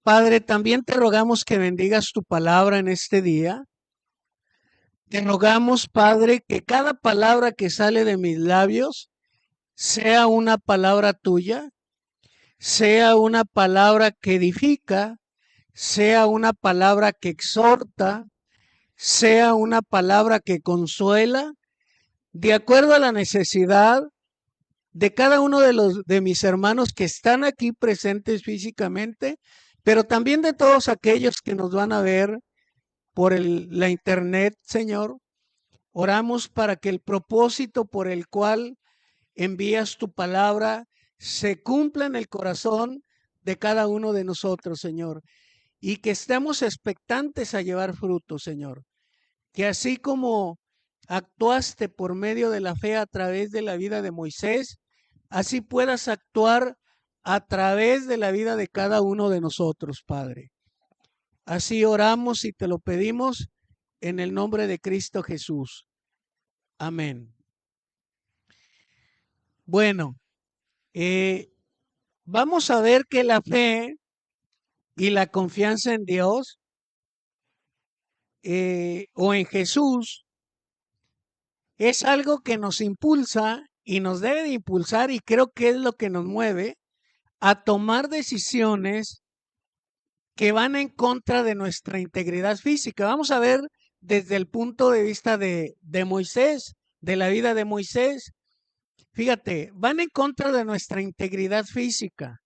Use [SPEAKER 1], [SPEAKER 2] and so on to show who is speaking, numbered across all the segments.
[SPEAKER 1] Padre, también te rogamos que bendigas tu palabra en este día. Te rogamos, Padre, que cada palabra que sale de mis labios sea una palabra tuya, sea una palabra que edifica, sea una palabra que exhorta, sea una palabra que consuela, de acuerdo a la necesidad de cada uno de mis hermanos que están aquí presentes físicamente, pero también de todos aquellos que nos van a ver por la internet, Señor. Oramos para que el propósito por el cual envías tu palabra se cumpla en el corazón de cada uno de nosotros, Señor, y que estemos expectantes a llevar fruto, Señor. Que así como actuaste por medio de la fe a través de la vida de Moisés, así puedas actuar a través de la vida de cada uno de nosotros, Padre. Así oramos y te lo pedimos en el nombre de Cristo Jesús. Amén. Bueno, eh, vamos a ver que la fe y la confianza en Dios o en Jesús es algo que nos impulsa y nos debe de impulsar y creo que es lo que nos mueve a tomar decisiones que van en contra de nuestra integridad física. Vamos a ver desde el punto de vista de Moisés, de la vida de Moisés. Fíjate, van en contra de nuestra integridad física.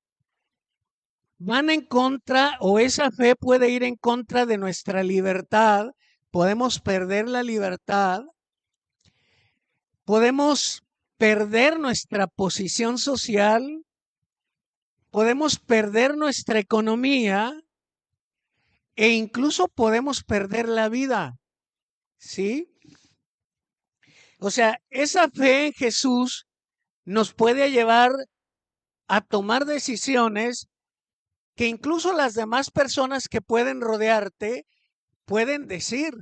[SPEAKER 1] Van en contra o esa fe puede ir en contra de nuestra libertad. Podemos perder la libertad. Podemos perder nuestra posición social. Podemos perder nuestra economía e incluso podemos perder la vida. ¿Sí? O sea, esa fe en Jesús nos puede llevar a tomar decisiones que incluso las demás personas que pueden rodearte pueden decir,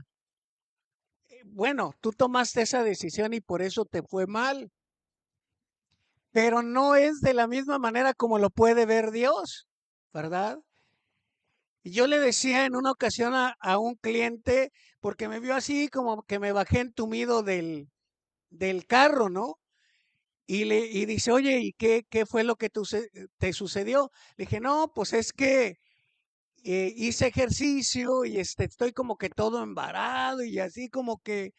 [SPEAKER 1] bueno, tú tomaste esa decisión y por eso te fue mal, pero no es de la misma manera como lo puede ver Dios, ¿verdad? Y yo le decía en una ocasión a un cliente, porque me vio así como que me bajé entumido del carro, ¿no? Y dice, oye, ¿y qué fue lo que te sucedió? Le dije, no, pues es que hice ejercicio y estoy como que todo embarado y así como que,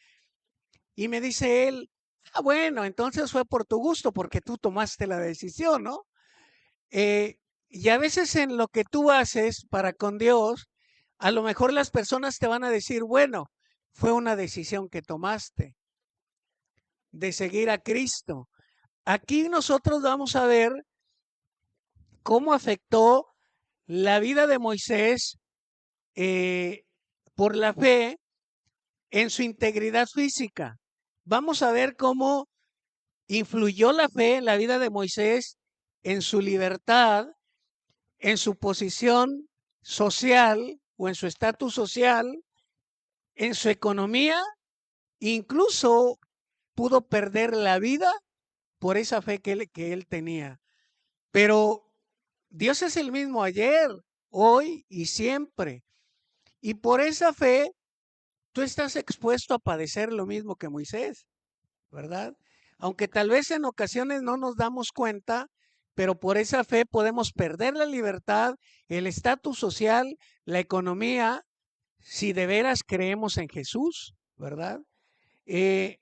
[SPEAKER 1] y me dice él, ah, bueno, entonces fue por tu gusto porque tú tomaste la decisión, ¿no? Y a veces en lo que tú haces para con Dios, a lo mejor las personas te van a decir, bueno, fue una decisión que tomaste de seguir a Cristo. Aquí nosotros vamos a ver cómo afectó la vida de Moisés eh, por la fe en su integridad física. Vamos a ver cómo influyó la fe en la vida de Moisés, en su libertad, en su posición social o en su estatus social, en su economía, incluso pudo perder la vida por esa fe que él tenía. Pero Dios es el mismo ayer, hoy y siempre. Y por esa fe, tú estás expuesto a padecer lo mismo que Moisés, ¿verdad? Aunque tal vez en ocasiones no nos damos cuenta, pero por esa fe podemos perder la libertad, el estatus social, la economía, si de veras creemos en Jesús, ¿verdad? Eh,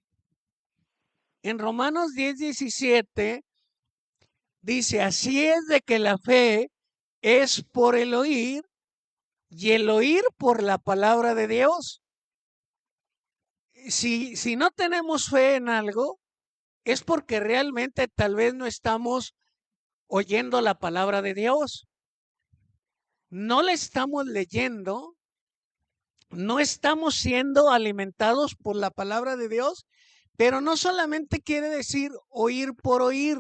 [SPEAKER 1] en Romanos 10:17 dice, así es de que la fe es por el oír y el oír por la palabra de Dios. Si no tenemos fe en algo, es porque realmente tal vez no estamos oyendo la palabra de Dios. No la estamos leyendo, no estamos siendo alimentados por la palabra de Dios, pero no solamente quiere decir oír por oír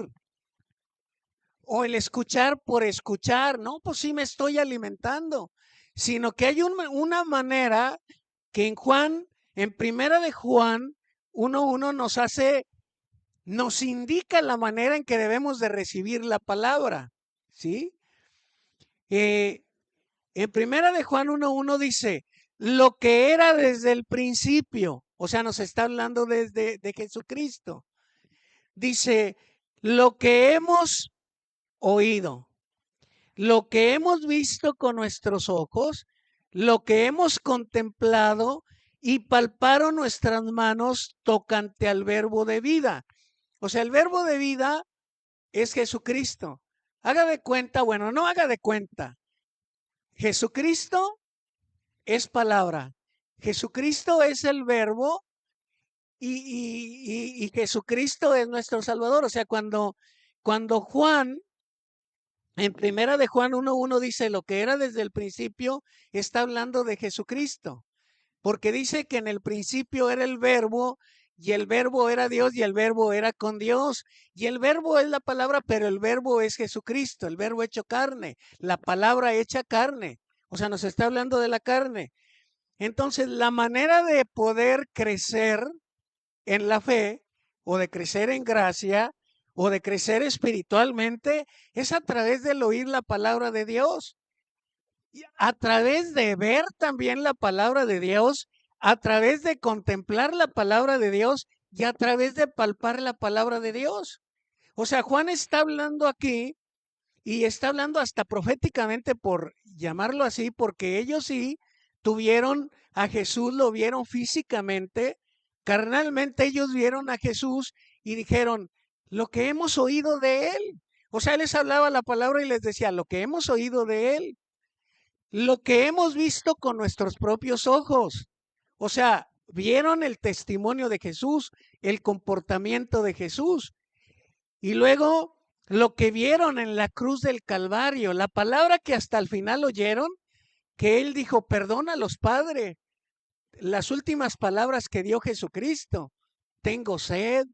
[SPEAKER 1] o el escuchar por escuchar, no, pues sí me estoy alimentando, sino que hay una manera que en primera de Juan 1:1 nos indica la manera en que debemos de recibir la palabra, ¿sí? Eh, En primera de Juan 1:1 dice, lo que era desde el principio, o sea, nos está hablando desde de Jesucristo. Dice, lo que hemos oído, lo que hemos visto con nuestros ojos, lo que hemos contemplado y palparon nuestras manos tocante al verbo de vida. O sea, el verbo de vida es Jesucristo. Haga de cuenta, bueno, no haga de cuenta. Jesucristo es palabra. Jesucristo es el verbo y Jesucristo es nuestro Salvador. O sea, cuando Juan, en primera de Juan 1:1 dice lo que era desde el principio, está hablando de Jesucristo. Porque dice que en el principio era el verbo y el verbo era Dios y el verbo era con Dios. Y el verbo es la palabra, pero el verbo es Jesucristo, el verbo hecho carne, la palabra hecha carne. O sea, nos está hablando de la carne. Entonces, la manera de poder crecer en la fe o de crecer en gracia o de crecer espiritualmente es a través del oír la palabra de Dios, y a través de ver también la palabra de Dios, a través de contemplar la palabra de Dios y a través de palpar la palabra de Dios. O sea, Juan está hablando aquí y está hablando hasta proféticamente, por llamarlo así, porque ellos sí tuvieron a Jesús, lo vieron físicamente, carnalmente ellos vieron a Jesús y dijeron, lo que hemos oído de él. O sea, les hablaba la palabra y les decía, lo que hemos oído de él, lo que hemos visto con nuestros propios ojos. O sea, vieron el testimonio de Jesús, el comportamiento de Jesús. Y luego lo que vieron en la cruz del Calvario, la palabra que hasta el final oyeron, que él dijo, perdónalos, Padre. Las últimas palabras que dio Jesucristo, tengo sed.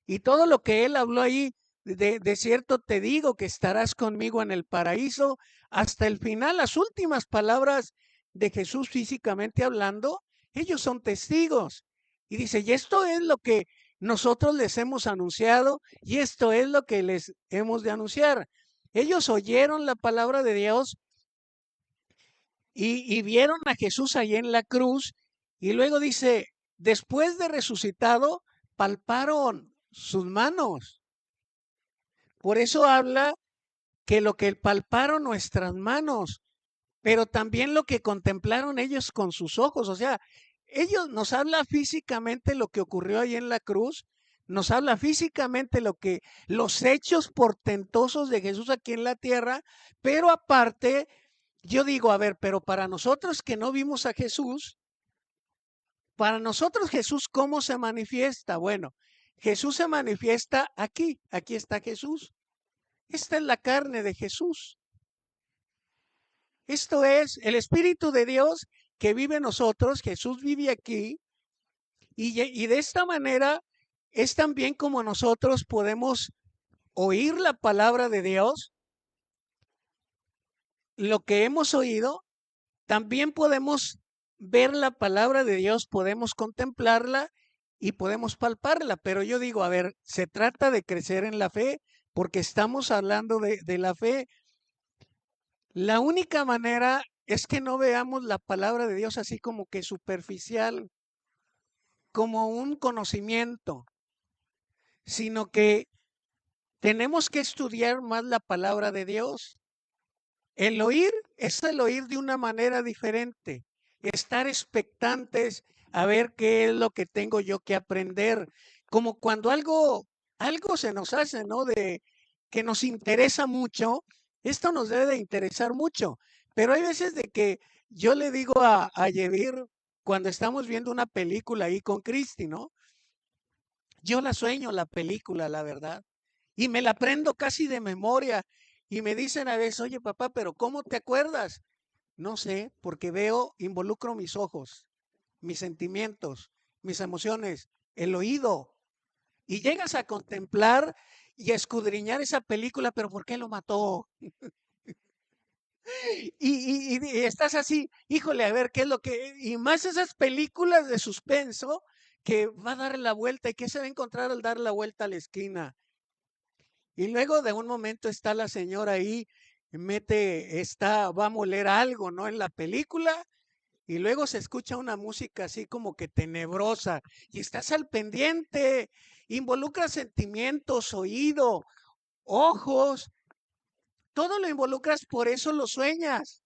[SPEAKER 1] Y todo lo que él habló ahí, de cierto te digo que estarás conmigo en el paraíso, hasta el final, las últimas palabras de Jesús físicamente hablando, ellos son testigos. Y dice, y esto es lo que nosotros les hemos anunciado y esto es lo que les hemos de anunciar. Ellos oyeron la palabra de Dios y vieron a Jesús ahí en la cruz y luego dice, después de resucitado, palparon sus manos. Por eso habla que lo que palparon nuestras manos, pero también lo que contemplaron ellos con sus ojos. O sea, ellos nos habla físicamente lo que ocurrió ahí en la cruz, nos habla físicamente los hechos portentosos de Jesús aquí en la tierra, pero aparte, yo digo, a ver, pero para nosotros que no vimos a Jesús, para nosotros Jesús, ¿cómo se manifiesta? Bueno, Jesús se manifiesta aquí, aquí está Jesús. Esta es la carne de Jesús. Esto es el Espíritu de Dios que vive en nosotros. Jesús vive aquí y de esta manera es también como nosotros podemos oír la palabra de Dios, lo que hemos oído, también podemos ver la palabra de Dios, podemos contemplarla y podemos palparla. Pero yo digo, a ver, se trata de crecer en la fe porque estamos hablando de la fe. La única manera es que no veamos la palabra de Dios así como que superficial, como un conocimiento, sino que tenemos que estudiar más la palabra de Dios. El oír es el oír de una manera diferente, estar expectantes a ver qué es lo que tengo yo que aprender, como cuando algo se nos hace, ¿no? De que nos interesa mucho, esto nos debe de interesar mucho, pero hay veces de que yo le digo a Yevir cuando estamos viendo una película ahí con Cristi, ¿no? Yo la sueño la película, la verdad, y me la aprendo casi de memoria. Y me dicen a veces, oye papá, pero ¿cómo te acuerdas? No sé, porque veo, involucro mis ojos, mis sentimientos, mis emociones, el oído. Y llegas a contemplar y a escudriñar esa película, pero ¿por qué lo mató? Y estás así, híjole, a ver qué es lo que... Y más esas películas de suspenso que va a dar la vuelta y que se va a encontrar al dar la vuelta a la esquina. Y luego de un momento está la señora ahí va a moler algo, ¿no? En la película, y luego se escucha una música así como que tenebrosa, y estás al pendiente, involucra sentimientos, oído, ojos, todo lo involucras, por eso lo sueñas.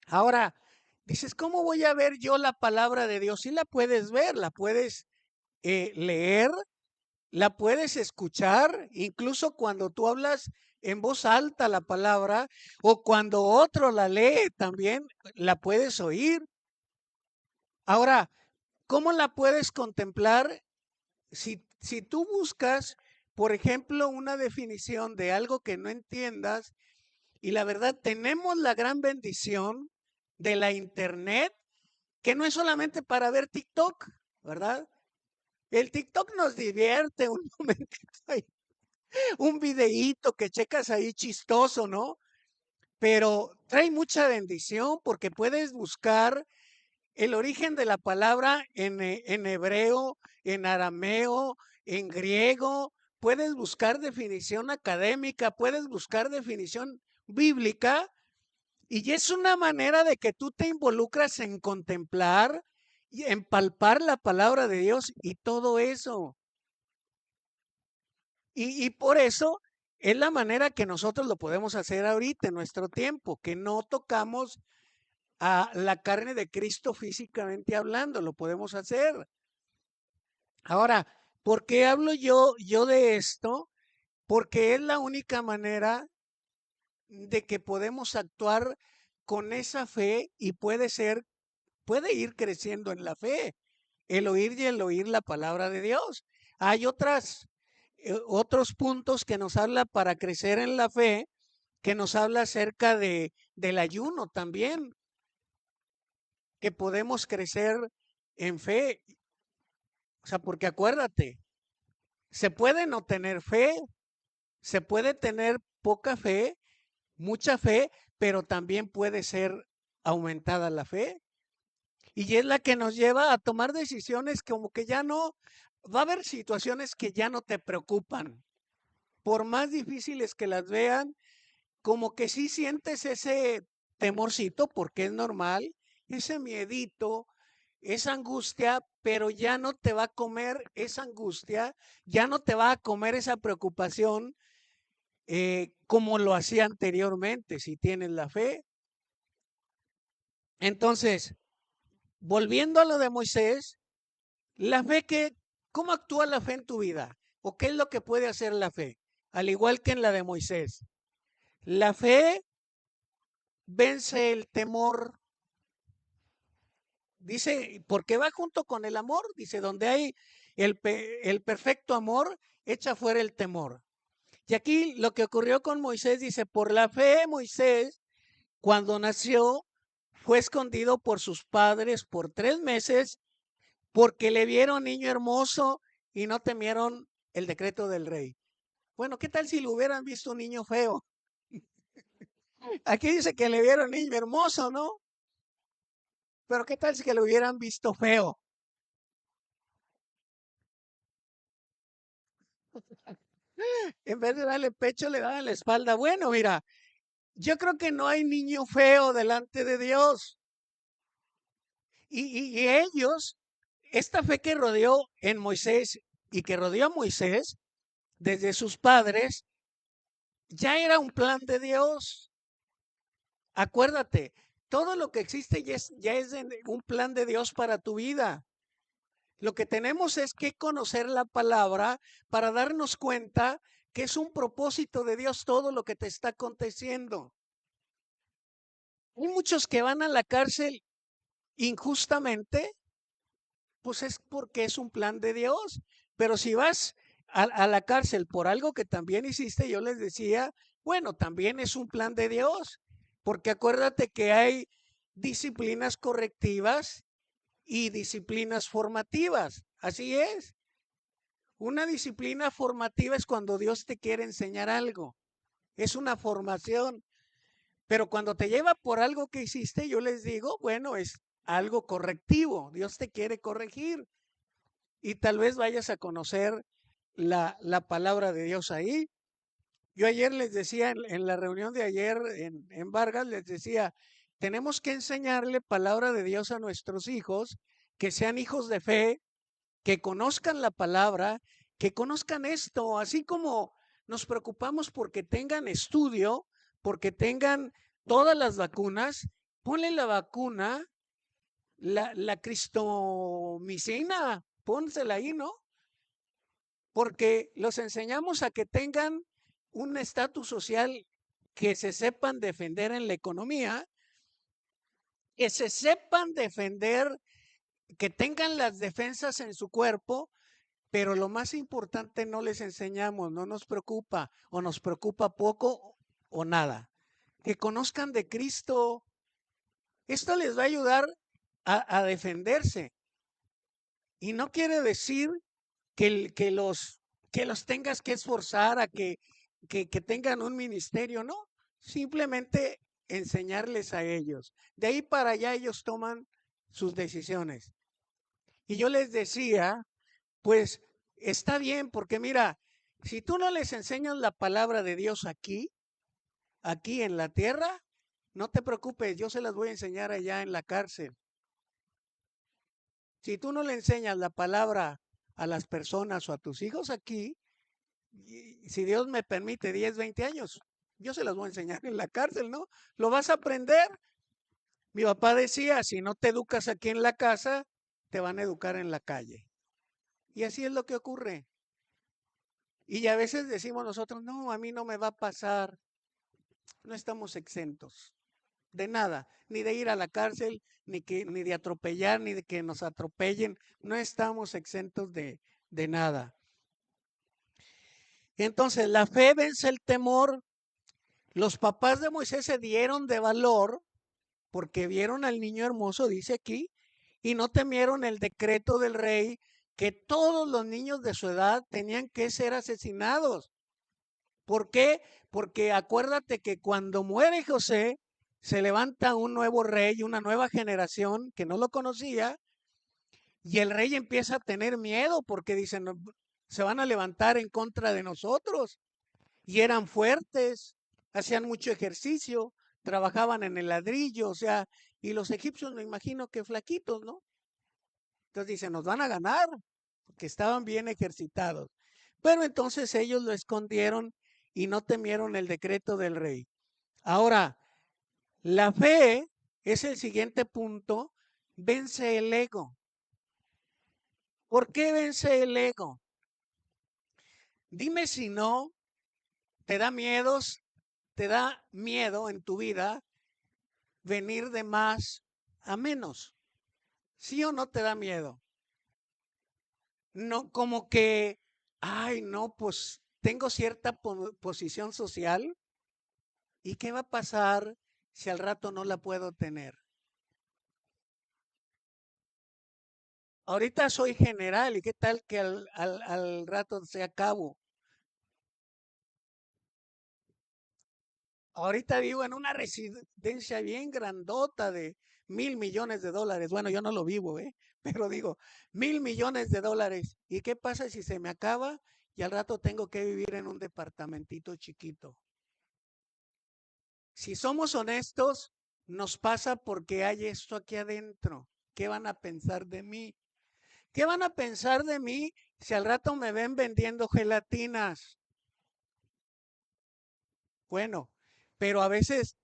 [SPEAKER 1] Ahora, dices, ¿cómo voy a ver yo la palabra de Dios? Sí la puedes ver, la puedes leer, la puedes escuchar, incluso cuando tú hablas en voz alta la palabra o cuando otro la lee también, la puedes oír. Ahora, ¿cómo la puedes contemplar? Si tú buscas, por ejemplo, una definición de algo que no entiendas, y la verdad tenemos la gran bendición de la internet, que no es solamente para ver TikTok, ¿verdad? El TikTok nos divierte un momentito ahí, un videíto que checas ahí chistoso, ¿no? Pero trae mucha bendición porque puedes buscar el origen de la palabra en hebreo, en arameo, en griego. Puedes buscar definición académica, puedes buscar definición bíblica, y es una manera de que tú te involucras en contemplar y en palpar la palabra de Dios y todo eso. Y por eso es la manera que nosotros lo podemos hacer ahorita en nuestro tiempo, que no tocamos a la carne de Cristo físicamente hablando, lo podemos hacer. Ahora, ¿por qué hablo yo de esto? Porque es la única manera de que podemos actuar con esa fe y puede ir creciendo en la fe, el oír y el oír la palabra de Dios. Hay otros puntos que nos habla para crecer en la fe, que nos habla acerca del ayuno también, que podemos crecer en fe. O sea, porque acuérdate, se puede no tener fe, se puede tener poca fe, mucha fe, pero también puede ser aumentada la fe. Y es la que nos lleva a tomar decisiones como que ya no, va a haber situaciones que ya no te preocupan. Por más difíciles que las vean, como que sí sientes ese temorcito, porque es normal, ese miedito, esa angustia, pero ya no te va a comer esa angustia, ya no te va a comer esa preocupación como lo hacía anteriormente, si tienes la fe. Entonces, volviendo a lo de Moisés, la fe que, ¿cómo actúa la fe en tu vida? ¿O qué es lo que puede hacer la fe? Al igual que en la de Moisés. La fe vence el temor. Dice, porque va junto con el amor. Dice, donde hay el perfecto amor, echa fuera el temor. Y aquí lo que ocurrió con Moisés, dice, por la fe Moisés, cuando nació, fue escondido por sus padres por 3 meses porque le vieron niño hermoso y no temieron el decreto del rey. Bueno, ¿qué tal si lo hubieran visto un niño feo? Aquí dice que le vieron niño hermoso, ¿no? Pero ¿qué tal si que lo hubieran visto feo? En vez de darle pecho, le daban la espalda. Bueno, mira, yo creo que no hay niño feo delante de Dios. Y ellos, esta fe que rodeó en Moisés y que rodeó a Moisés desde sus padres, ya era un plan de Dios. Acuérdate, todo lo que existe ya es un plan de Dios para tu vida. Lo que tenemos es que conocer la palabra para darnos cuenta que es un propósito de Dios todo lo que te está aconteciendo. Hay muchos que van a la cárcel injustamente, pues es porque es un plan de Dios. Pero si vas a la cárcel por algo que también hiciste, yo les decía, bueno, también es un plan de Dios, porque acuérdate que hay disciplinas correctivas y disciplinas formativas. Así es. Una disciplina formativa es cuando Dios te quiere enseñar algo. Es una formación. Pero cuando te lleva por algo que hiciste, yo les digo, bueno, es algo correctivo. Dios te quiere corregir. Y tal vez vayas a conocer la palabra de Dios ahí. Yo ayer les decía en la reunión de ayer en Vargas, les decía, tenemos que enseñarle palabra de Dios a nuestros hijos, que sean hijos de fe, que conozcan la palabra, que conozcan esto, así como nos preocupamos porque tengan estudio, porque tengan todas las vacunas, ponle la vacuna, la cristomicina, pónsela ahí, ¿no? Porque los enseñamos a que tengan un estatus social, que se sepan defender en la economía, que se sepan defender, que tengan las defensas en su cuerpo, pero lo más importante no les enseñamos, no nos preocupa o nos preocupa poco o nada. Que conozcan de Cristo. Esto les va a ayudar a defenderse. Y no quiere decir que los tengas que esforzar a que tengan un ministerio, no. Simplemente enseñarles a ellos. De ahí para allá ellos toman sus decisiones. Y yo les decía, pues está bien, porque mira, si tú no les enseñas la palabra de Dios aquí en la tierra, no te preocupes, yo se las voy a enseñar allá en la cárcel. Si tú no le enseñas la palabra a las personas o a tus hijos aquí, y si Dios me permite 10, 20 años, yo se las voy a enseñar en la cárcel, ¿no? Lo vas a aprender. Mi papá decía, si no te educas aquí en la casa, te van a educar en la calle. Y así es lo que ocurre. Y a veces decimos nosotros, no, a mí no me va a pasar. No estamos exentos de nada, ni de ir a la cárcel, ni de atropellar, ni de que nos atropellen. No estamos exentos de nada. Entonces, la fe vence el temor. Los papás de Moisés se dieron de valor porque vieron al niño hermoso, dice aquí, y no temieron el decreto del rey que todos los niños de su edad tenían que ser asesinados. ¿Por qué? Porque acuérdate que cuando muere José, se levanta un nuevo rey, una nueva generación que no lo conocía, y el rey empieza a tener miedo porque dicen, "No, se van a levantar en contra de nosotros". Y eran fuertes, hacían mucho ejercicio, trabajaban en el ladrillo, o sea, y los egipcios me imagino que flaquitos, ¿no? Entonces dicen, nos van a ganar, porque estaban bien ejercitados. Pero entonces ellos lo escondieron y no temieron el decreto del rey. Ahora, la fe es el siguiente punto, vence el ego. ¿Por qué vence el ego? Dime si no, te da miedo en tu vida venir de más a menos. ¿Sí o no te da miedo? No, como que, ay, no, pues tengo cierta posición social, ¿y qué va a pasar si al rato no la puedo tener? Ahorita soy general, ¿y qué tal que al rato sea cabo? Ahorita vivo en una residencia bien grandota de $1,000,000,000. Bueno, yo no lo vivo, ¿eh? Pero digo, $1,000,000,000. ¿Y qué pasa si se me acaba y al rato tengo que vivir en un departamentito chiquito? Si somos honestos, nos pasa porque hay esto aquí adentro. ¿Qué van a pensar de mí? ¿Qué van a pensar de mí si al rato me ven vendiendo gelatinas? Bueno, pero a veces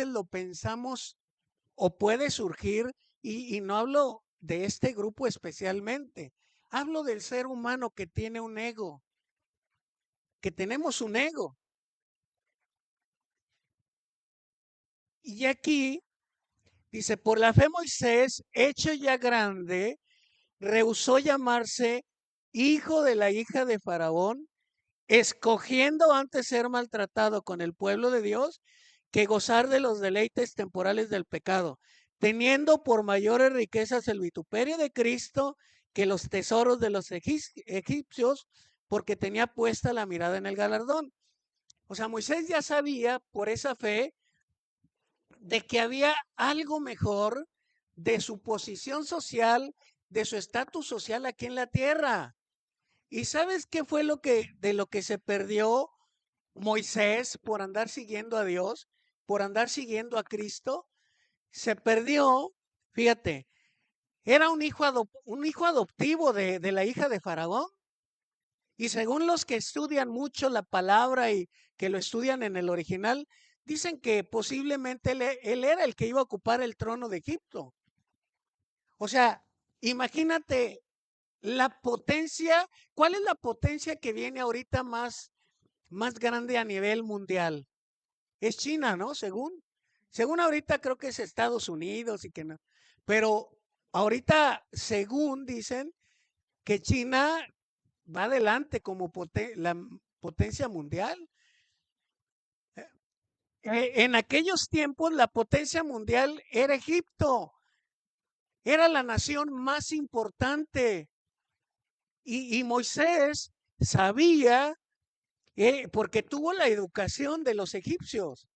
[SPEAKER 1] lo pensamos o puede surgir, y no hablo de este grupo especialmente, hablo del ser humano que tiene un ego, que tenemos un ego. Y aquí dice, por la fe Moisés, hecho ya grande, rehusó llamarse hijo de la hija de Faraón, escogiendo antes ser maltratado con el pueblo de Dios que gozar de los deleites temporales del pecado, teniendo por mayores riquezas el vituperio de Cristo que los tesoros de los egipcios, porque tenía puesta la mirada en el galardón. O sea, Moisés ya sabía por esa fe de que había algo mejor de su posición social, de su estatus social aquí en la tierra. ¿Y sabes qué fue de lo que se perdió Moisés, por andar siguiendo a Dios, por andar siguiendo a Cristo, se perdió, fíjate, era un hijo adoptivo de la hija de Faraón. Y según los que estudian mucho la palabra y que lo estudian en el original, dicen que posiblemente él era el que iba a ocupar el trono de Egipto. O sea, imagínate la potencia. ¿Cuál es la potencia que viene ahorita más grande a nivel mundial? Es China, ¿no? Según ahorita creo que es Estados Unidos y que no. Pero ahorita, según dicen, que China va adelante como la potencia mundial. En aquellos tiempos la potencia mundial era Egipto, era la nación más importante. Y Moisés sabía, porque tuvo la educación de los egipcios.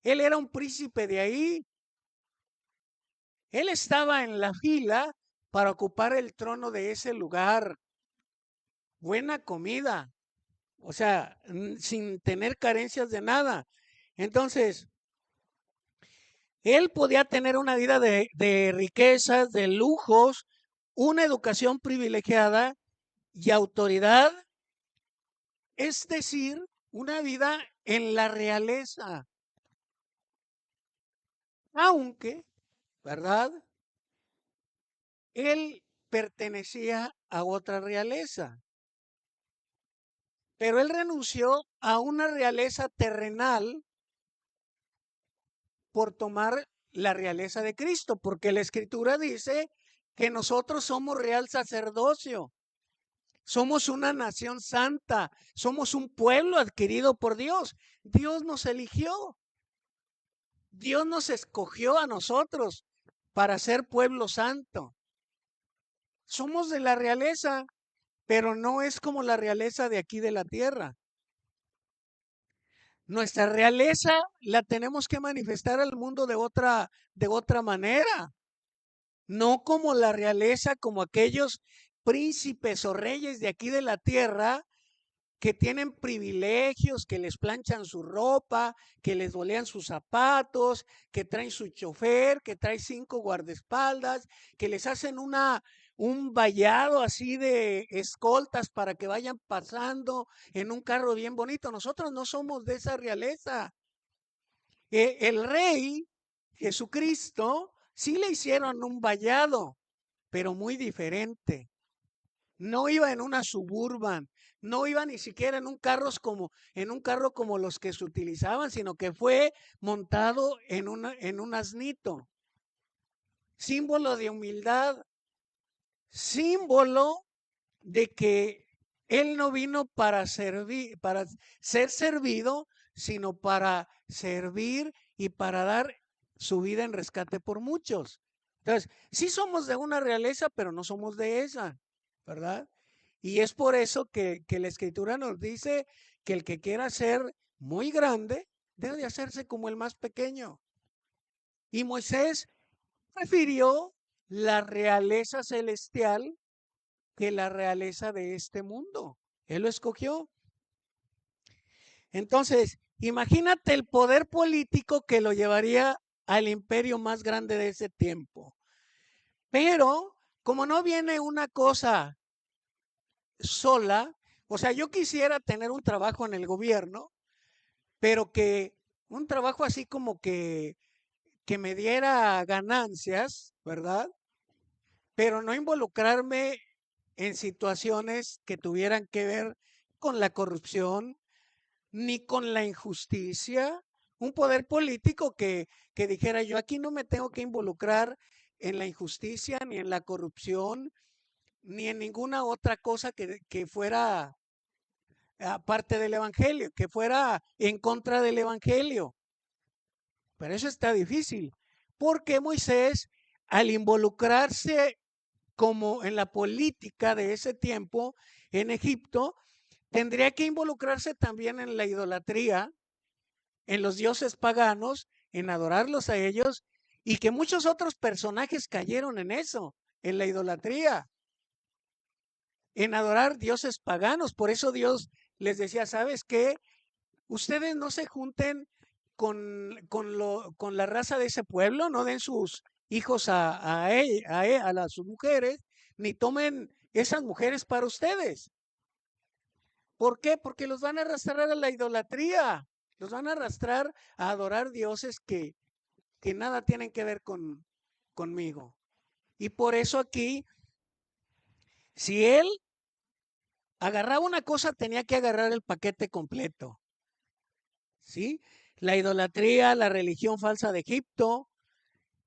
[SPEAKER 1] Él era un príncipe de ahí. Él estaba en la fila para ocupar el trono de ese lugar. Buena comida, o sea, sin tener carencias de nada. Entonces, él podía tener una vida de riquezas, de lujos, una educación privilegiada y autoridad, es decir, una vida en la realeza, aunque, ¿verdad? Él pertenecía a otra realeza, pero él renunció a una realeza terrenal por tomar la realeza de Cristo, porque la Escritura dice que nosotros somos real sacerdocio, somos una nación santa, somos un pueblo adquirido por Dios. Dios nos eligió, Dios nos escogió a nosotros para ser pueblo santo. Somos de la realeza, pero no es como la realeza de aquí de la tierra. Nuestra realeza la tenemos que manifestar al mundo de otra manera. No como la realeza, como aquellos príncipes o reyes de aquí de la tierra que tienen privilegios, que les planchan su ropa, que les bolean sus zapatos, que traen su chofer, que trae 5 guardaespaldas, que les hacen un vallado así de escoltas para que vayan pasando en un carro bien bonito. Nosotros no somos de esa realeza. El rey Jesucristo sí le hicieron un vallado, pero muy diferente. No iba en una Suburban, no iba ni siquiera en un carro como los que se utilizaban, sino que fue montado en un asnito. Símbolo de humildad, símbolo de que él no vino para servir, para ser servido, sino para servir y para dar su vida en rescate por muchos. Entonces, sí somos de una realeza, pero no somos de esa, ¿verdad? Y es por eso que la escritura nos dice que el que quiera ser muy grande debe de hacerse como el más pequeño. Y Moisés prefirió la realeza celestial que la realeza de este mundo. Él lo escogió. Entonces, imagínate el poder político que lo llevaría al imperio más grande de ese tiempo. Pero, como no viene una cosa sola, o sea, yo quisiera tener un trabajo en el gobierno, pero que un trabajo así como que me diera ganancias, ¿verdad? Pero no involucrarme en situaciones que tuvieran que ver con la corrupción ni con la injusticia. Un poder político que dijera yo aquí no me tengo que involucrar en la injusticia, ni en la corrupción, ni en ninguna otra cosa que fuera aparte del evangelio, que fuera en contra del evangelio. Pero eso está difícil, porque Moisés, al involucrarse como en la política de ese tiempo en Egipto, tendría que involucrarse también en la idolatría, en los dioses paganos, en adorarlos a ellos, y que muchos otros personajes cayeron en eso, en la idolatría, en adorar dioses paganos. Por eso Dios les decía, ¿sabes qué? ustedes no se junten con la raza de ese pueblo, no den sus hijos a sus mujeres, ni tomen esas mujeres para ustedes. ¿Por qué? Porque los van a arrastrar a la idolatría, los van a arrastrar a adorar dioses que nada tienen que ver conmigo. Y por eso aquí, si él agarraba una cosa, tenía que agarrar el paquete completo. ¿Sí? La idolatría, la religión falsa de Egipto,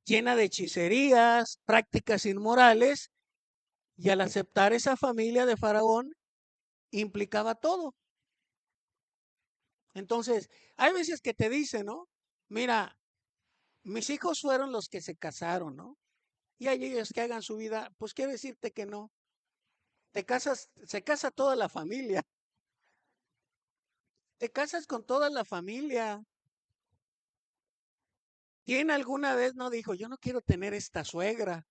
[SPEAKER 1] llena de hechicerías, prácticas inmorales, y al aceptar esa familia de Faraón, implicaba todo. Entonces, hay veces que te dicen, ¿no? Mira, mis hijos fueron los que se casaron, ¿no? Y hay ellos que hagan su vida, pues quiero decirte que no. Se casa toda la familia. Te casas con toda la familia. ¿Quién alguna vez no dijo, yo no quiero tener esta suegra?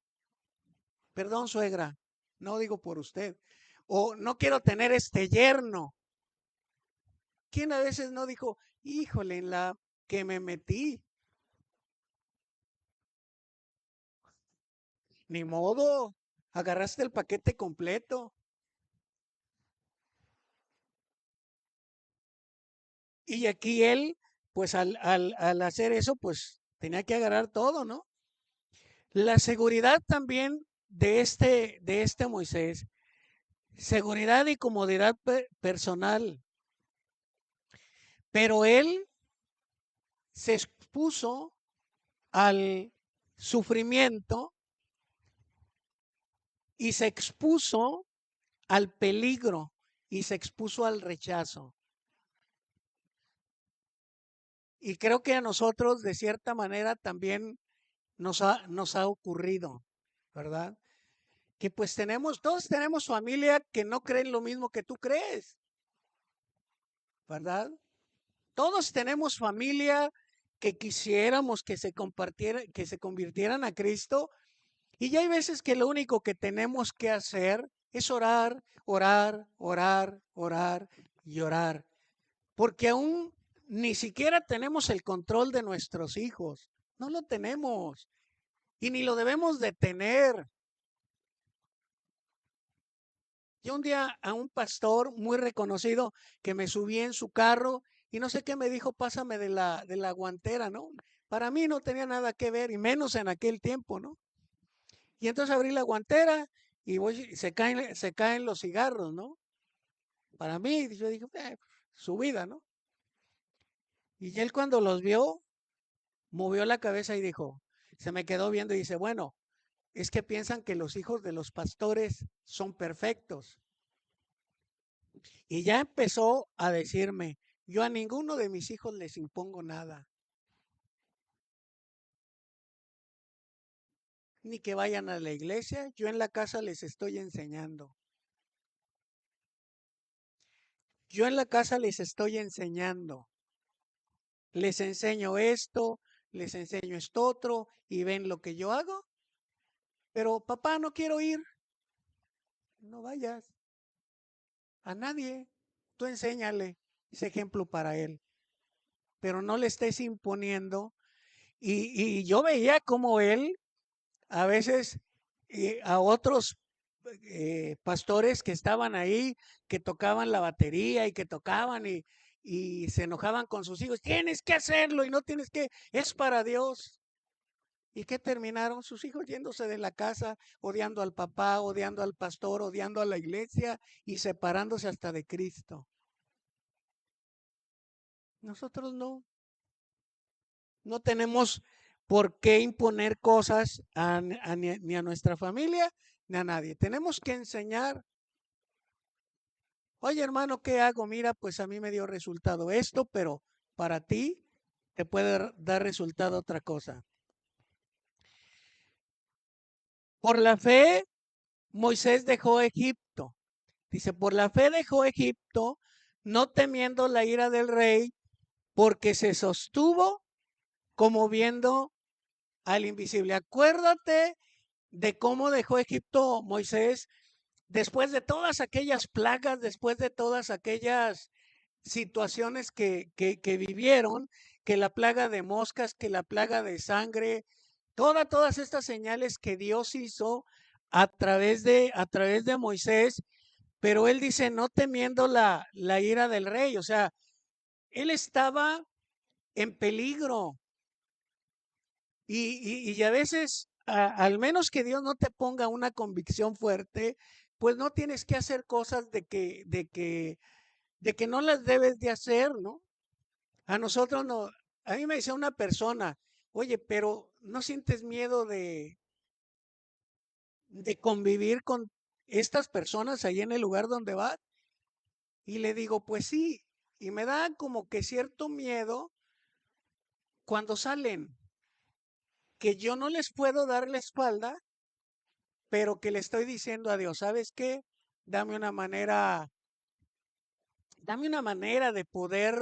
[SPEAKER 1] Perdón, suegra, no digo por usted. O no quiero tener este yerno. ¿Quién a veces no dijo, híjole, en la que me metí? Ni modo, agarraste el paquete completo. Y aquí él, pues al hacer eso, pues tenía que agarrar todo, ¿no? La seguridad también de este Moisés, seguridad y comodidad personal, pero él se expuso al sufrimiento y se expuso al peligro y se expuso al rechazo. Y creo que a nosotros, de cierta manera, también nos ha ocurrido, ¿verdad? Que pues todos tenemos familia que no creen lo mismo que tú crees, ¿verdad? Todos tenemos familia que quisiéramos que se compartiera, que se convirtieran a Cristo. Y ya hay veces que lo único que tenemos que hacer es orar, orar, orar, orar y orar. Porque aún ni siquiera tenemos el control de nuestros hijos. No lo tenemos. Y ni lo debemos de tener. Yo un día a un pastor muy reconocido que me subí en su carro y no sé qué me dijo, pásame de la guantera, ¿no? Para mí no tenía nada que ver y menos en aquel tiempo, ¿no? Y entonces abrí la guantera y se caen los cigarros, ¿no? Para mí, yo dije, su vida, ¿no? Y él cuando los vio, movió la cabeza y dijo, se me quedó viendo y dice, bueno, es que piensan que los hijos de los pastores son perfectos. Y ya empezó a decirme, yo a ninguno de mis hijos les impongo nada, ni que vayan a la iglesia, yo en la casa les estoy enseñando. Yo en la casa les estoy enseñando. Les enseño esto, les enseño esto otro y ven lo que yo hago. Pero papá, no quiero ir. No vayas a nadie. Tú enséñale ese ejemplo para él, pero no le estés imponiendo. Y yo veía como él a veces a otros pastores que estaban ahí, que tocaban la batería y que tocaban y se enojaban con sus hijos. Tienes que hacerlo y no tienes que, es para Dios. ¿Y qué terminaron? Sus hijos yéndose de la casa, odiando al papá, odiando al pastor, odiando a la iglesia y separándose hasta de Cristo. Nosotros no tenemos por qué imponer cosas ni a nuestra familia ni a nadie. Tenemos que enseñar. Oye, hermano, ¿qué hago? Mira, pues a mí me dio resultado esto, pero para ti te puede dar resultado otra cosa. Por la fe, Moisés dejó Egipto. Dice, por la fe dejó Egipto, no temiendo la ira del rey, porque se sostuvo como viendo al invisible. Acuérdate de cómo dejó Egipto Moisés después de todas aquellas plagas, después de todas aquellas situaciones que vivieron, que la plaga de moscas, que la plaga de sangre, todas estas señales que Dios hizo a través de Moisés, pero él dice, no temiendo la ira del rey, o sea, él estaba en peligro y a veces, al menos que Dios no te ponga una convicción fuerte, pues no tienes que hacer cosas de que no las debes de hacer, ¿no? A nosotros no, a mí me decía una persona, oye, pero ¿no sientes miedo de convivir con estas personas ahí en el lugar donde vas? Y le digo, pues sí, y me da como que cierto miedo cuando salen, que yo no les puedo dar la espalda, pero que le estoy diciendo a Dios, ¿sabes qué? Dame una manera, dame una manera de poder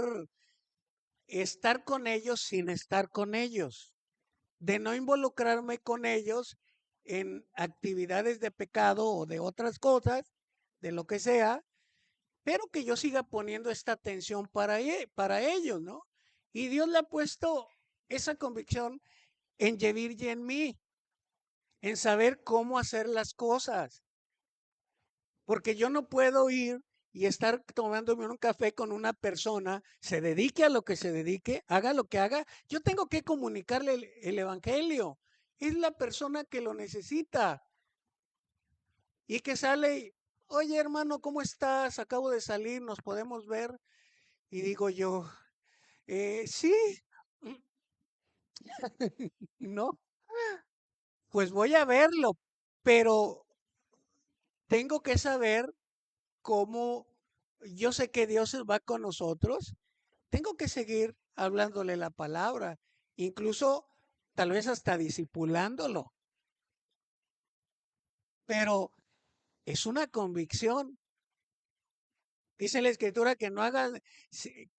[SPEAKER 1] estar con ellos sin estar con ellos, de no involucrarme con ellos en actividades de pecado o de otras cosas, de lo que sea, pero que yo siga poniendo esta atención para ellos, ¿no? Y Dios le ha puesto esa convicción en Yevir y en mí, en saber cómo hacer las cosas, porque yo no puedo ir y estar tomándome un café con una persona, se dedique a lo que se dedique, haga lo que haga, yo tengo que comunicarle el evangelio. Es la persona que lo necesita y que sale, oye hermano, ¿cómo estás? Acabo de salir, nos podemos ver. Y digo yo, sí, no, pues voy a verlo, pero tengo que saber cómo, yo sé que Dios va con nosotros, tengo que seguir hablándole la palabra, incluso tal vez hasta disipulándolo, pero es una convicción. Dice la escritura que no hagas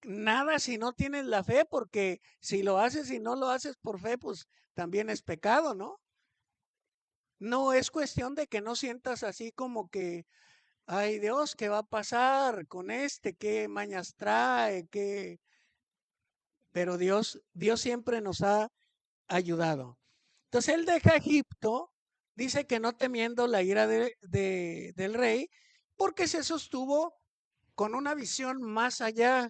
[SPEAKER 1] nada si no tienes la fe, porque si lo haces y no lo haces por fe, pues también es pecado, ¿no? No es cuestión de que no sientas así como que, ay Dios, ¿qué va a pasar con este? ¿Qué mañas trae? Pero Dios siempre nos ha ayudado. Entonces él deja Egipto, dice que no temiendo la ira del rey, porque se sostuvo con una visión más allá.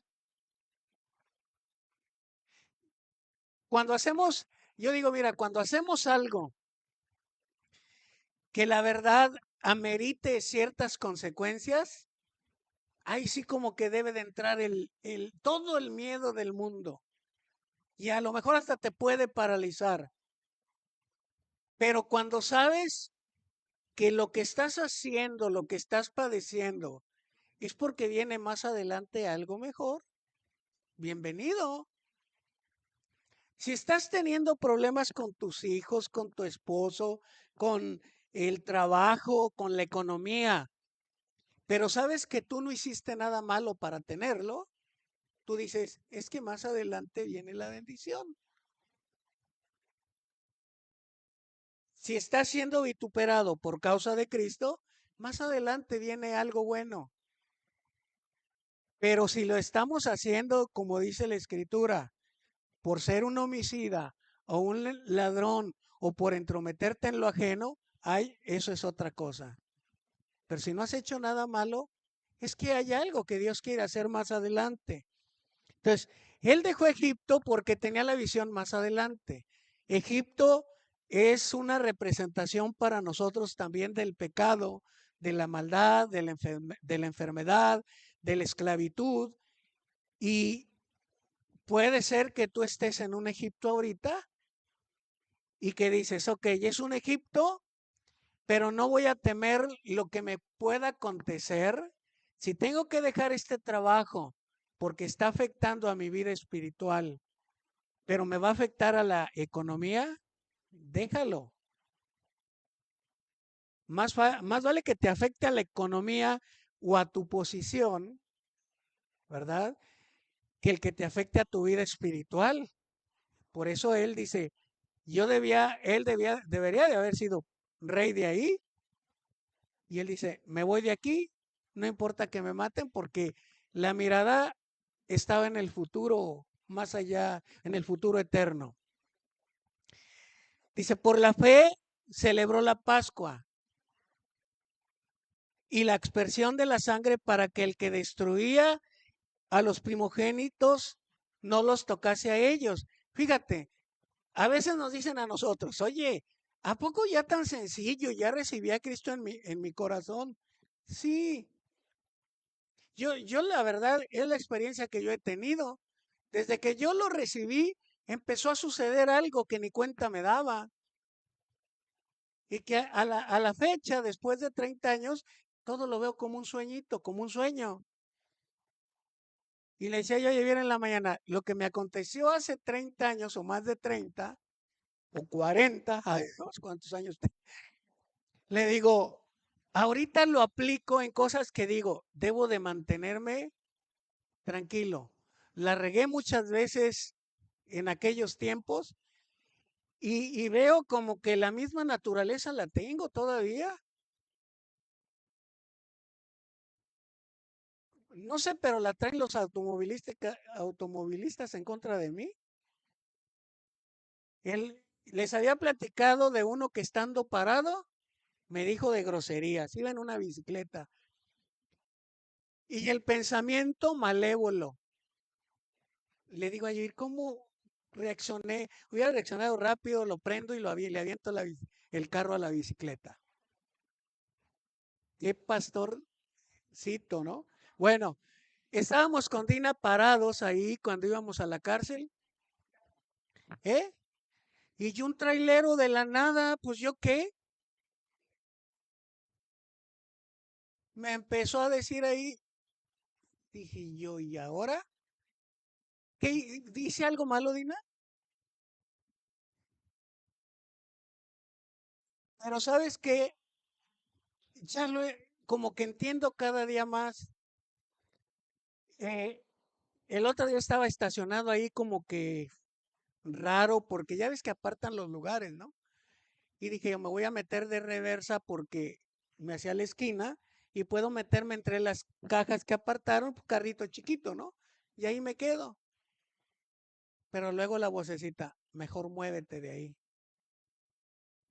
[SPEAKER 1] Cuando hacemos, yo digo, mira, cuando hacemos algo que la verdad amerite ciertas consecuencias, ahí sí como que debe de entrar todo el miedo del mundo. Y a lo mejor hasta te puede paralizar. Pero cuando sabes que lo que estás haciendo, lo que estás padeciendo, es porque viene más adelante algo mejor, bienvenido. Si estás teniendo problemas con tus hijos, con tu esposo, con el trabajo, con la economía, pero sabes que tú no hiciste nada malo para tenerlo, tú dices, es que más adelante viene la bendición. Si estás siendo vituperado por causa de Cristo, más adelante viene algo bueno. Pero si lo estamos haciendo, como dice la Escritura, por ser un homicida o un ladrón o por entrometerte en lo ajeno, ay, eso es otra cosa. Pero si no has hecho nada malo, es que hay algo que Dios quiere hacer más adelante. Entonces, él dejó Egipto porque tenía la visión más adelante. Egipto es una representación para nosotros también del pecado, de la maldad, de la enfermedad, de la esclavitud. Y puede ser que tú estés en un Egipto ahorita y que dices, ok, es un Egipto, pero no voy a temer lo que me pueda acontecer. Si tengo que dejar este trabajo porque está afectando a mi vida espiritual, pero me va a afectar a la economía, déjalo. Más vale que te afecte a la economía o a tu posición, ¿verdad? Que el que te afecte a tu vida espiritual. Por eso él dice, debería de haber sido rey de ahí. Y él dice, me voy de aquí, no importa que me maten, porque la mirada estaba en el futuro, más allá, en el futuro eterno. Dice, por la fe celebró la Pascua y la expresión de la sangre para que el que destruía a los primogénitos no los tocase a ellos. Fíjate, a veces nos dicen a nosotros, oye, ¿a poco ya tan sencillo? Ya recibí a Cristo en mi corazón. Sí, yo la verdad es la experiencia que yo he tenido. Desde que yo lo recibí, empezó a suceder algo que ni cuenta me daba. Y que a la fecha, después de 30 años, todo lo veo como un sueñito, como un sueño. Y le decía yo ayer en la mañana, lo que me aconteció hace 30 años o más de 30 o 40, ay, Dios, cuántos años le digo, ahorita lo aplico en cosas que digo, debo de mantenerme tranquilo. La regué muchas veces en aquellos tiempos y veo como que la misma naturaleza la tengo todavía. No sé, pero la traen los automovilistas en contra de mí. Él les había platicado de uno que estando parado me dijo de groserías, iba en una bicicleta. Y el pensamiento malévolo. Le digo ayer, ¿cómo reaccioné? Hubiera reaccionado rápido, lo prendo y le aviento el carro a la bicicleta. Qué pastorcito, ¿no? Bueno, estábamos con Dina parados ahí cuando íbamos a la cárcel, ¿eh? Y un trailero de la nada, pues yo qué, me empezó a decir ahí, dije yo, ¿y ahora? ¿Qué dice algo malo, Dina? Pero sabes que como que entiendo cada día más. Eh, el otro día estaba estacionado ahí como que raro, porque ya ves que apartan los lugares, ¿no? Y dije, yo me voy a meter de reversa porque me hacía la esquina y puedo meterme entre las cajas que apartaron, pues, carrito chiquito, ¿no? Y ahí me quedo. Pero luego la vocecita, mejor muévete de ahí.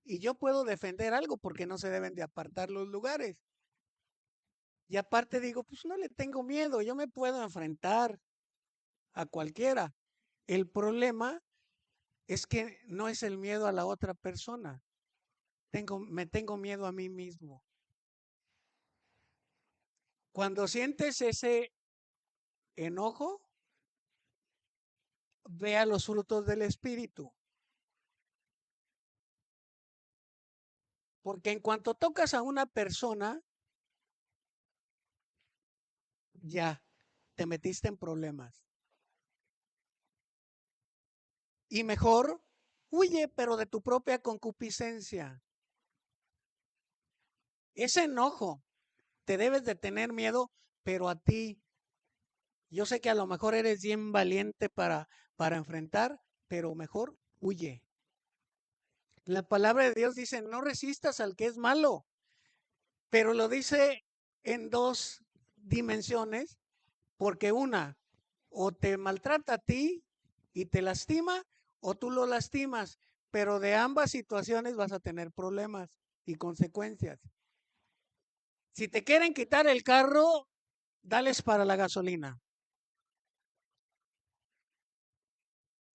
[SPEAKER 1] Y yo puedo defender algo porque no se deben de apartar los lugares. Y aparte digo, pues no le tengo miedo, yo me puedo enfrentar a cualquiera. El problema es que no es el miedo a la otra persona. Me tengo miedo a mí mismo. Cuando sientes ese enojo, vea los frutos del espíritu. Porque en cuanto tocas a una persona, ya te metiste en problemas. Y mejor huye, pero de tu propia concupiscencia. Ese enojo, te debes de tener miedo, pero a ti. Yo sé que a lo mejor eres bien valiente para enfrentar, pero mejor huye. La palabra de Dios dice, no resistas al que es malo, pero lo dice en dos dimensiones, porque una, o te maltrata a ti y te lastima, o tú lo lastimas, pero de ambas situaciones vas a tener problemas y consecuencias. Si te quieren quitar el carro, dales para la gasolina,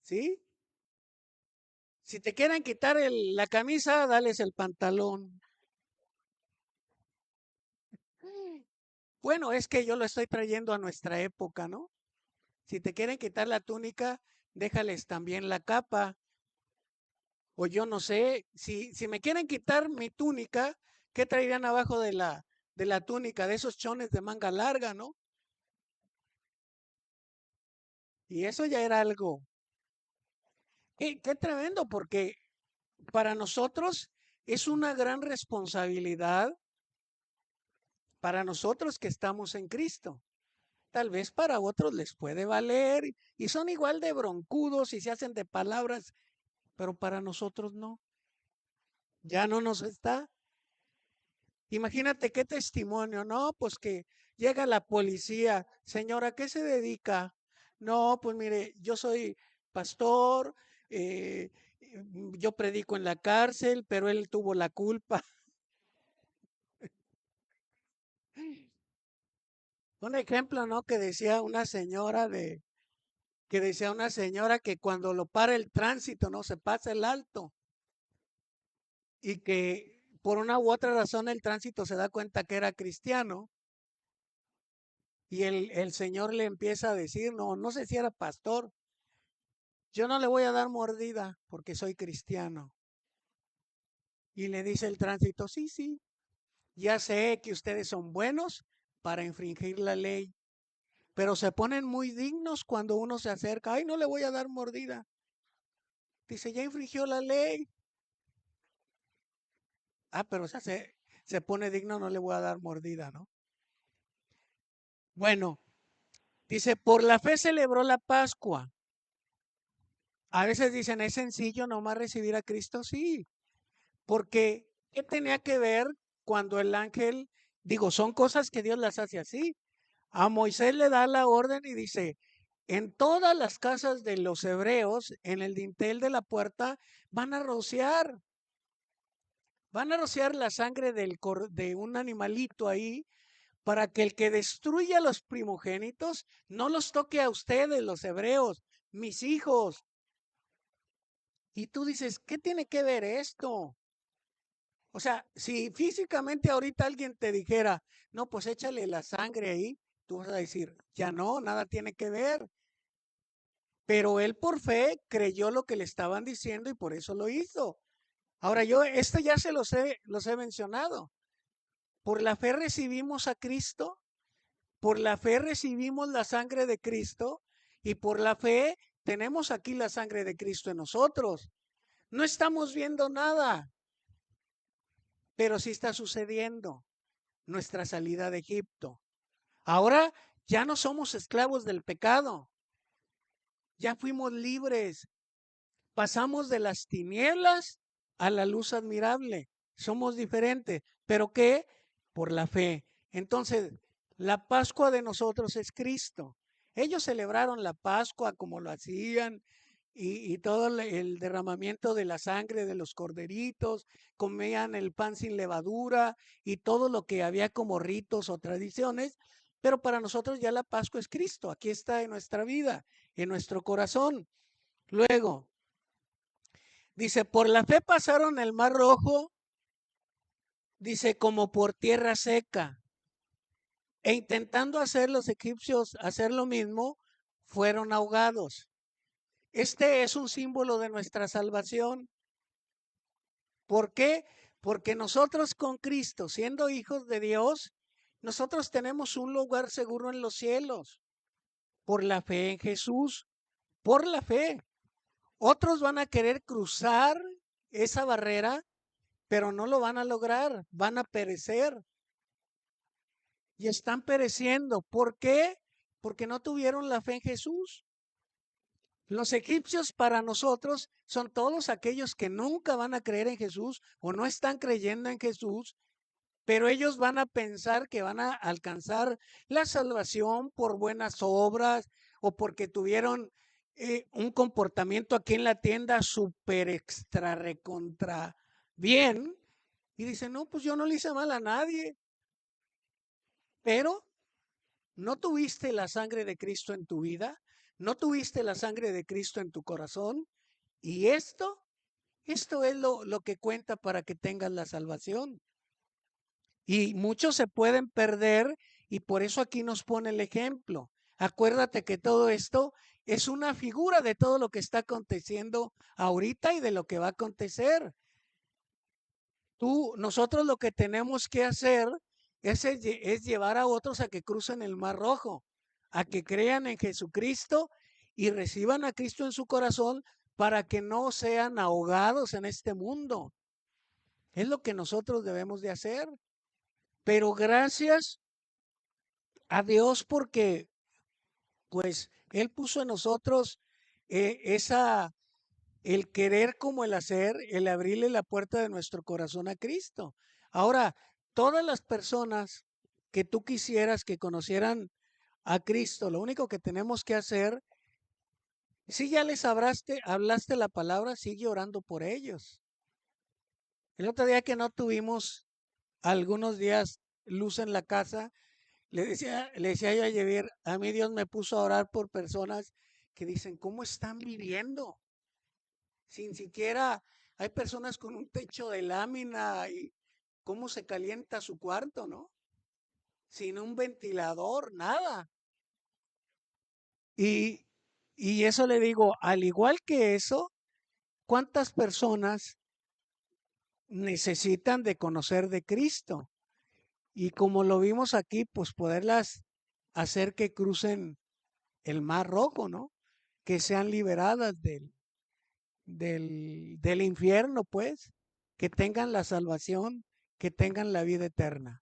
[SPEAKER 1] ¿sí? Si te quieren quitar la camisa, dales el pantalón. Bueno, es que yo lo estoy trayendo a nuestra época, ¿no? Si te quieren quitar la túnica, déjales también la capa. O yo no sé, si me quieren quitar mi túnica, ¿qué traerían abajo de la túnica? De esos chones de manga larga, ¿no? Y eso ya era algo. Qué tremendo, porque para nosotros es una gran responsabilidad, para nosotros que estamos en Cristo. Tal vez para otros les puede valer y son igual de broncudos y se hacen de palabras, pero para nosotros no. Ya no nos está. Imagínate qué testimonio, ¿no? Pues que llega la policía, señora, ¿a qué se dedica? No, pues mire, yo soy pastor, yo predico en la cárcel, pero él tuvo la culpa. Un ejemplo, ¿no? Que decía una señora que cuando lo para el tránsito, no se pasa el alto y que por una u otra razón el tránsito se da cuenta que era cristiano y el señor le empieza a decir, no, no sé si era pastor, yo no le voy a dar mordida porque soy cristiano. Y le dice el tránsito, sí, sí, ya sé que ustedes son buenos para infringir la ley, pero se ponen muy dignos cuando uno se acerca. Ay, no le voy a dar mordida. Dice, ya infringió la ley. Ah, pero se pone digno, no le voy a dar mordida, ¿no? Bueno, dice, por la fe celebró la Pascua. A veces dicen, es sencillo nomás recibir a Cristo. Sí, porque ¿qué tenía que ver cuando el ángel, digo, son cosas que Dios las hace así? A Moisés le da la orden y dice, en todas las casas de los hebreos, en el dintel de la puerta, van a rociar, van a rociar la sangre de un animalito ahí para que el que destruya a los primogénitos no los toque a ustedes, los hebreos, mis hijos. Y tú dices, ¿qué tiene que ver esto? O sea, si físicamente ahorita alguien te dijera, no, pues échale la sangre ahí, tú vas a decir, ya no, nada tiene que ver. Pero él por fe creyó lo que le estaban diciendo y por eso lo hizo. Ahora yo, esto ya los he mencionado. Por la fe recibimos a Cristo, por la fe recibimos la sangre de Cristo y por la fe tenemos aquí la sangre de Cristo en nosotros. No estamos viendo nada, pero sí está sucediendo nuestra salida de Egipto. Ahora ya no somos esclavos del pecado, ya fuimos libres, pasamos de las tinieblas a la luz admirable. Somos diferentes, pero ¿qué? Por la fe. Entonces, la Pascua de nosotros es Cristo. Ellos celebraron la Pascua como lo hacían y todo el derramamiento de la sangre de los corderitos, comían el pan sin levadura y todo lo que había como ritos o tradiciones, pero para nosotros ya la Pascua es Cristo, aquí está en nuestra vida, en nuestro corazón. Luego, dice, por la fe pasaron el mar rojo, dice, como por tierra seca. E intentando hacer los egipcios hacer lo mismo, fueron ahogados. Este es un símbolo de nuestra salvación. ¿Por qué? Porque nosotros con Cristo, siendo hijos de Dios, nosotros tenemos un lugar seguro en los cielos, por la fe en Jesús, por la fe. Otros van a querer cruzar esa barrera, pero no lo van a lograr, van a perecer y están pereciendo. ¿Por qué? Porque no tuvieron la fe en Jesús. Los egipcios para nosotros son todos aquellos que nunca van a creer en Jesús o no están creyendo en Jesús, pero ellos van a pensar que van a alcanzar la salvación por buenas obras o porque tuvieron un comportamiento aquí en la tienda súper extra recontra bien. Y dicen, no, pues yo no le hice mal a nadie, pero ¿no tuviste la sangre de Cristo en tu vida? ¿No tuviste la sangre de Cristo en tu corazón? Y esto es lo que cuenta para que tengas la salvación. Y muchos se pueden perder y por eso aquí nos pone el ejemplo. Acuérdate que todo esto es una figura de todo lo que está aconteciendo ahorita y de lo que va a acontecer. Nosotros lo que tenemos que hacer es llevar a otros a que crucen el Mar Rojo, a que crean en Jesucristo y reciban a Cristo en su corazón para que no sean ahogados en este mundo. Es lo que nosotros debemos de hacer. Pero gracias a Dios porque pues Él puso en nosotros esa, el querer como el hacer, el abrirle la puerta de nuestro corazón a Cristo. Ahora, todas las personas que tú quisieras que conocieran a Cristo. Lo único que tenemos que hacer, si ya les hablaste la palabra, sigue orando por ellos. El otro día que no tuvimos algunos días luz en la casa, le decía yo a Javier, a mí Dios me puso a orar por personas que dicen, ¿cómo están viviendo? Sin siquiera, hay personas con un techo de lámina y cómo se calienta su cuarto, ¿no? Sin un ventilador, nada. Y, y eso le digo, al igual que eso, ¿cuántas personas necesitan de conocer de Cristo? Y como lo vimos aquí, pues poderlas hacer que crucen el mar rojo, ¿no? Que sean liberadas del infierno, pues, que tengan la salvación, que tengan la vida eterna.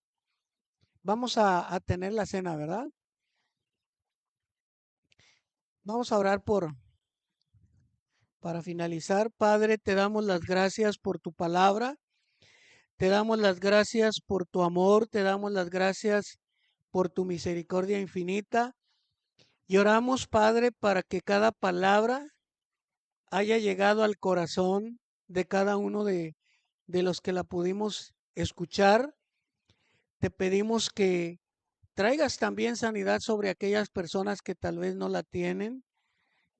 [SPEAKER 1] Vamos a tener la cena, ¿verdad? Vamos a orar para finalizar. Padre, te damos las gracias por tu palabra, te damos las gracias por tu amor, te damos las gracias por tu misericordia infinita. Y oramos, Padre, para que cada palabra haya llegado al corazón de cada uno de los que la pudimos escuchar. Te pedimos que traigas también sanidad sobre aquellas personas que tal vez no la tienen,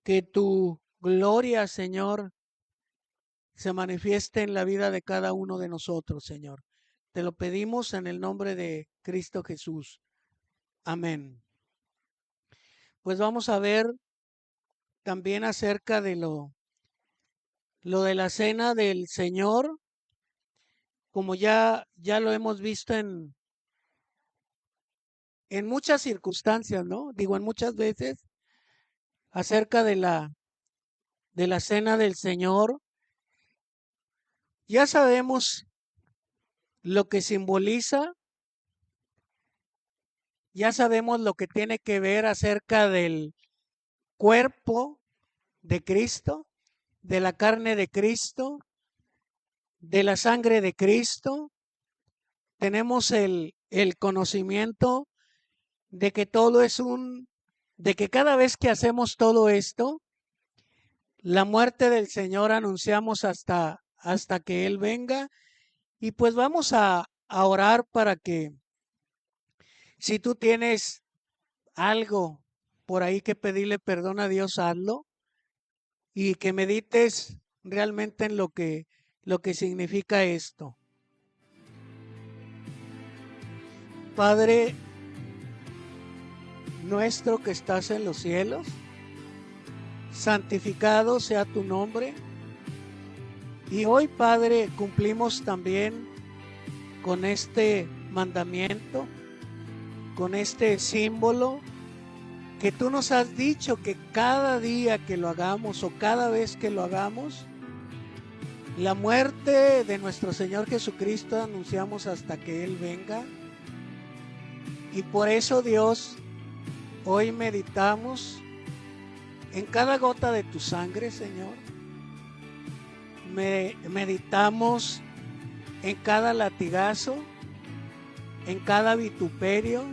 [SPEAKER 1] que tu gloria, Señor, se manifieste en la vida de cada uno de nosotros, Señor. Te lo pedimos en el nombre de Cristo Jesús. Amén. Pues vamos a ver también acerca de lo de la cena del Señor, como ya lo hemos visto en muchas circunstancias, ¿no? Digo, en muchas veces acerca de la cena del Señor. Ya sabemos lo que simboliza, ya sabemos lo que tiene que ver acerca del cuerpo de Cristo, de la carne de Cristo, de la sangre de Cristo. Tenemos el conocimiento de que todo es de que cada vez que hacemos todo esto, la muerte del Señor anunciamos hasta que Él venga. Y pues vamos a orar para que si tú tienes algo por ahí que pedirle perdón a Dios, hazlo y que medites realmente en lo que significa esto. Padre nuestro que estás en los cielos, santificado sea tu nombre. Y hoy, Padre, cumplimos también con este mandamiento, con este símbolo que tú nos has dicho que cada día que lo hagamos o cada vez que lo hagamos, la muerte de nuestro Señor Jesucristo anunciamos hasta que Él venga. Y por eso, Dios, hoy meditamos en cada gota de tu sangre, Señor. Meditamos en cada latigazo, en cada vituperio,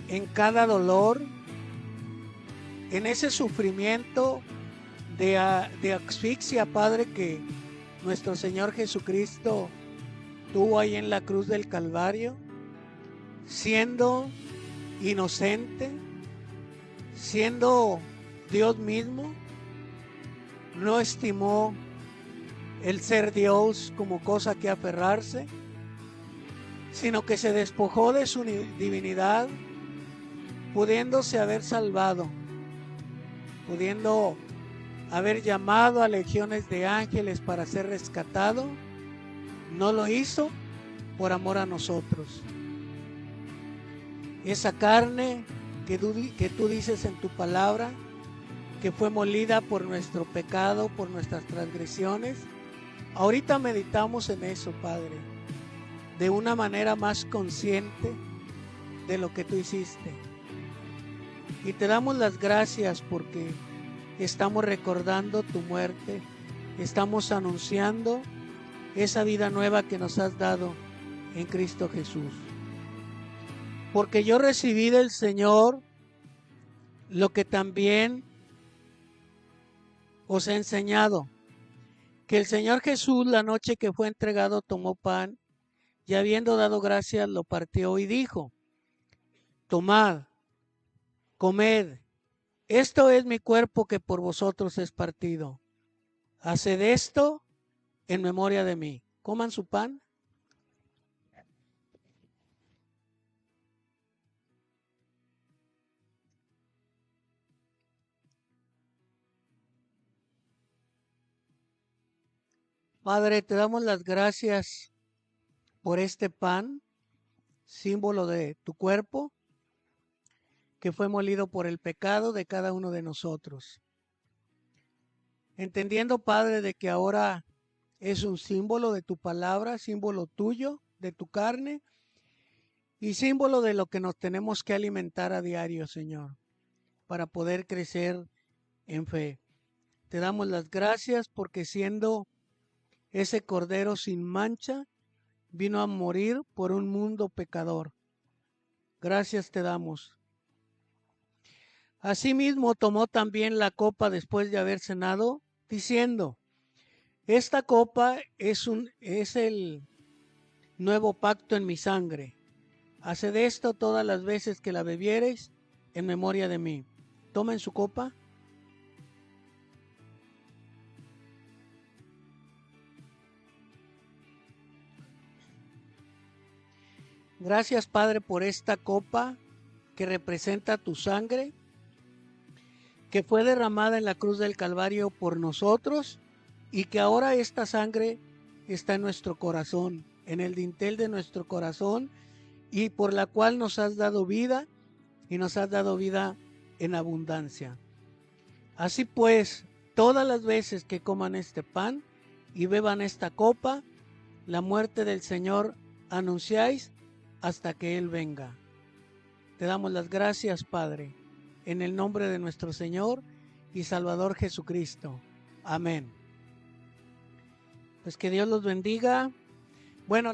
[SPEAKER 1] en cada dolor, en ese sufrimiento de asfixia, Padre, que nuestro Señor Jesucristo tuvo ahí en la cruz del Calvario, siendo inocente, siendo Dios mismo. No estimó el ser Dios como cosa que aferrarse, sino que se despojó de su divinidad, pudiéndose haber salvado, pudiendo haber llamado a legiones de ángeles para ser rescatado. No lo hizo por amor a nosotros. Esa carne que tú dices en tu palabra, que fue molida por nuestro pecado, por nuestras transgresiones. Ahorita meditamos en eso, Padre, de una manera más consciente de lo que tú hiciste. Y te damos las gracias porque estamos recordando tu muerte, estamos anunciando esa vida nueva que nos has dado en Cristo Jesús. porque yo recibí del Señor lo que también os he enseñado, que el Señor Jesús, la noche que fue entregado, tomó pan y habiendo dado gracias, lo partió y dijo: tomad, comed, esto es mi cuerpo que por vosotros es partido. Haced esto en memoria de mí. Coman su pan. Padre, te damos las gracias por este pan, símbolo de tu cuerpo, que fue molido por el pecado de cada uno de nosotros. Entendiendo, Padre, de que ahora es un símbolo de tu palabra, símbolo tuyo, de tu carne, y símbolo de lo que nos tenemos que alimentar a diario, Señor, para poder crecer en fe. Te damos las gracias porque siendo ese Cordero sin mancha, vino a morir por un mundo pecador. Gracias te damos. Asimismo tomó también la copa después de haber cenado, diciendo: esta copa es el nuevo pacto en mi sangre. Haced esto todas las veces que la bebiereis en memoria de mí. Tomen su copa. Gracias, Padre, por esta copa que representa tu sangre, que fue derramada en la cruz del Calvario por nosotros y que ahora esta sangre está en nuestro corazón, en el dintel de nuestro corazón, y por la cual nos has dado vida y nos has dado vida en abundancia. Así pues, todas las veces que coman este pan y beban esta copa, la muerte del Señor anunciáis hasta que Él venga. Te damos las gracias, Padre, en el nombre de nuestro Señor y Salvador Jesucristo. Amén. Pues que Dios los bendiga. Bueno,